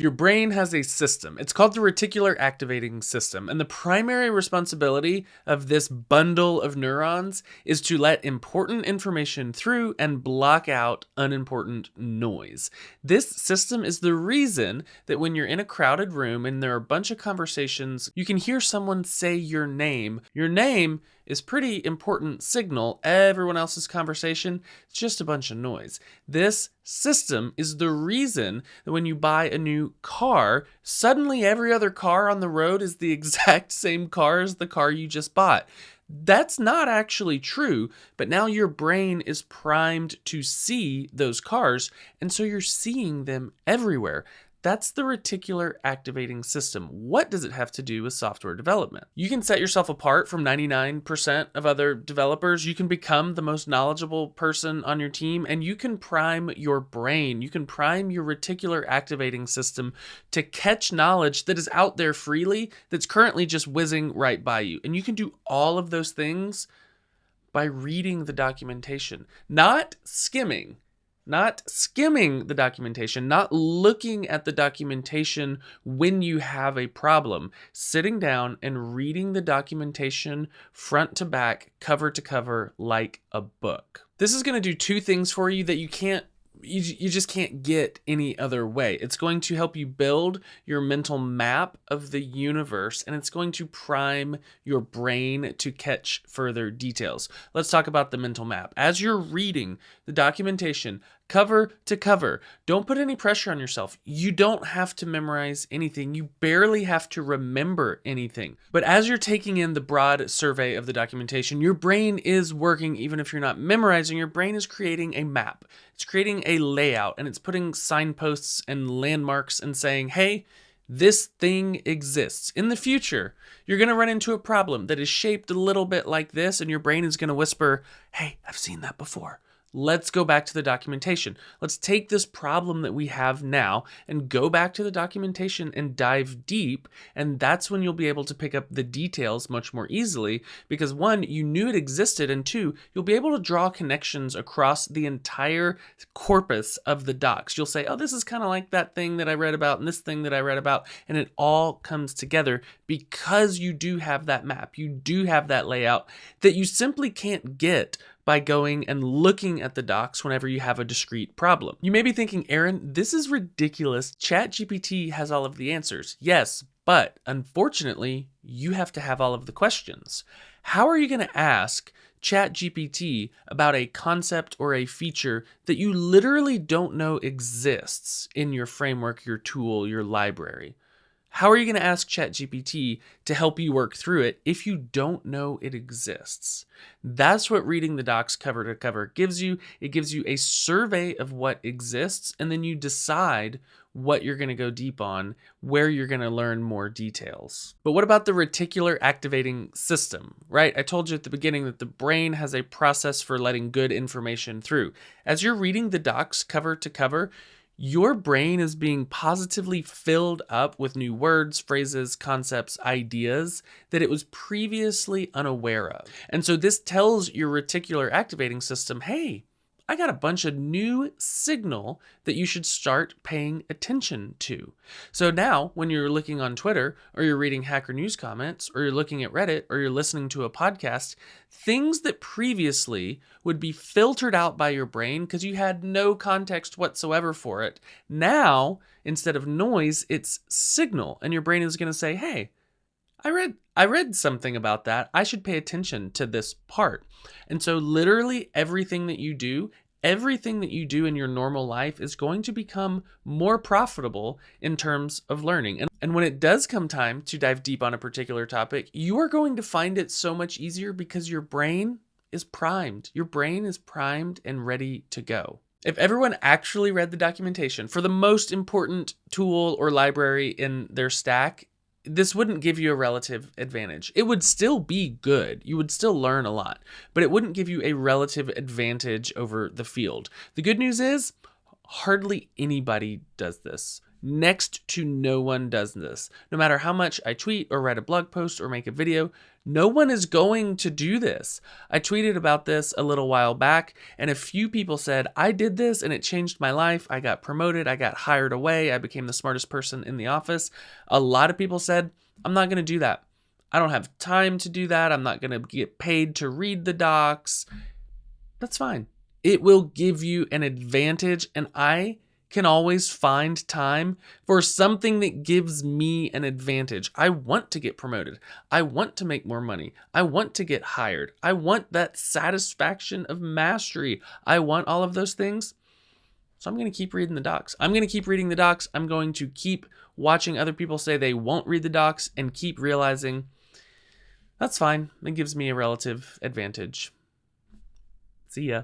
Your brain has a system. It's called the reticular activating system. And the primary responsibility of this bundle of neurons is to let important information through and block out unimportant noise. This system is the reason that when you're in a crowded room and there are a bunch of conversations, you can hear someone say your name. Your name is pretty important signal. Everyone else's conversation, it's just a bunch of noise. This system is the reason that when you buy a new car, suddenly every other car on the road is the exact same car as the car you just bought. That's not actually true, but now your brain is primed to see those cars, and so you're seeing them everywhere. That's the reticular activating system. What does it have to do with software development? You can set yourself apart from 99% of other developers. You can become the most knowledgeable person on your team, and you can prime your brain. You can prime your reticular activating system to catch knowledge that is out there freely, that's currently just whizzing right by you. And you can do all of those things by reading the documentation, not skimming. Not skimming the documentation, not looking at the documentation when you have a problem. Sitting down and reading the documentation front to back, cover to cover, like a book. This is going to do two things for you that you just can't get any other way. It's going to help you build your mental map of the universe, and it's going to prime your brain to catch further details. Let's talk about the mental map. As you're reading the documentation cover to cover, don't put any pressure on yourself. You don't have to memorize anything. You barely have to remember anything. But as you're taking in the broad survey of the documentation, your brain is working. Even if you're not memorizing, your brain is creating a map. It's creating a layout, and it's putting signposts and landmarks and saying, hey, this thing exists. In the future, you're going to run into a problem that is shaped a little bit like this, and your brain is going to whisper, hey, I've seen that before. Let's go back to the documentation. Let's take this problem that we have now and go back to the documentation and dive deep. And that's when you'll be able to pick up the details much more easily because one, you knew it existed, and two, you'll be able to draw connections across the entire corpus of the docs. You'll say, oh, this is kind of like that thing that I read about and this thing that I read about. And it all comes together because you do have that map. You do have that layout that you simply can't get by going and looking at the docs whenever you have a discrete problem. You may be thinking, Aaron, this is ridiculous. ChatGPT has all of the answers. Yes, but unfortunately, you have to have all of the questions. How are you going to ask ChatGPT about a concept or a feature that you literally don't know exists in your framework, your tool, your library? How are you going to ask ChatGPT to help you work through it if you don't know it exists? That's what reading the docs cover to cover gives you. It gives you a survey of what exists, and then you decide what you're going to go deep on, where you're going to learn more details. But what about the reticular activating system, right? I told you at the beginning that the brain has a process for letting good information through. As you're reading the docs cover to cover, your brain is being positively filled up with new words, phrases, concepts, ideas that it was previously unaware of. And so this tells your reticular activating system, hey, I got a bunch of new signal that you should start paying attention to. So now when you're looking on Twitter or you're reading Hacker News comments or you're looking at Reddit or you're listening to a podcast, things that previously would be filtered out by your brain because you had no context whatsoever for it, now instead of noise, it's signal, and your brain is going to say, hey, I read something about that. I should pay attention to this part. And so literally everything that you do in your normal life is going to become more profitable in terms of learning. And when it does come time to dive deep on a particular topic, you are going to find it so much easier because your brain is primed. Your brain is primed and ready to go. If everyone actually read the documentation for the most important tool or library in their stack, this wouldn't give you a relative advantage. It would still be good. You would still learn a lot, but it wouldn't give you a relative advantage over the field. The good news is hardly anybody does this. Next to no one does this. No matter how much I tweet or write a blog post or make a video, no one is going to do this. I tweeted about this a little while back, and a few people said, I did this and it changed my life. I got promoted, I got hired away, I became the smartest person in the office. A lot of people said, I'm not going to do that. I don't have time to do that. I'm not going to get paid to read the docs. That's fine. It will give you an advantage, and I can always find time for something that gives me an advantage. I want to get promoted. I want to make more money. I want to get hired. I want that satisfaction of mastery. I want all of those things. So I'm going to keep reading the docs. I'm going to keep reading the docs. I'm going to keep watching other people say they won't read the docs and keep realizing that's fine. It gives me a relative advantage. See ya.